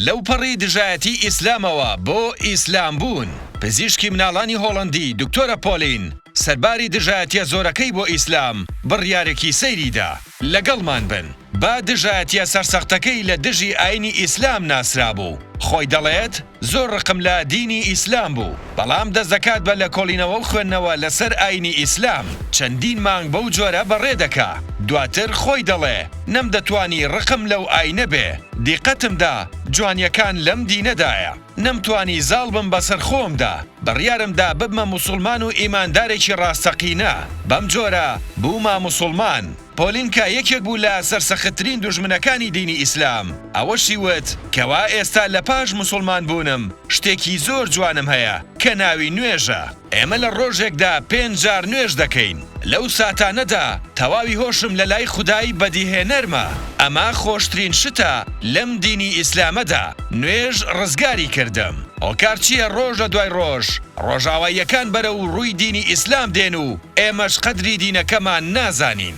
لەو پەڕی دژایەتی ئیسلامەوە بۆ ئیسلام بوون. پزیشکی مناڵانی هۆڵەندی دکتۆرە پۆلین سەرباری دژایەتیە زۆرەکەی بۆ ئیسلام بڕیارێکی سەیریدا. لەگەڵمان بن. با دژایەتیە سەرسەختەکەی لە دژی ئاینی ئیسلام ناسرا بوو. خۆی دەڵێت زۆر ڕقم لە دینی ئیسلام بوو، بەڵام دەست دەکات بە لە کۆڵینەوە و خوێندنەوە لەسەر ئاینی ئیسلام چەندین مانگ بەو جۆرە بەڕێ دەکا. دواتر خۆی دەڵێ نەمدەتوانی ڕقم لەو ئاینە بێ، دیقەتمدا جوانیەکان لەم دینەدایە، نەمتوانی زاڵ بم بەسەر خۆمدا، بڕیارمدا ببمە موسڵمان و ئیماندارێکی ڕاستەقینە، بەم جۆرە بوومە موسڵمان. پۆلینکە یەکێک بوو لە سەرسەختترین دوژمنەکانی دینی ئیسلام. ئەوەشی وت کەوا ئێستا لە پاش موسڵمان بوونم شتێکی زۆر جوانم هەیە کە ناوی نوێژە. ئێمە لە ڕۆژێکدا 5 جار نوێژ دەکەین. لەو ساتانەدا تەواوی هۆشم لە لای خودای بەدیهێنەرمە. ئەمە خۆشترین شتە لەم دینی ئیسلامەدا. نوێژ ڕزگاری کردم. ئۆکار چییە ڕۆژە دوای ڕۆژ؟ ڕۆژاواییەکان بەرەو ڕووی دینی ئیسلام دێن و ئێمەش قەدری دینەکەمان نازانین.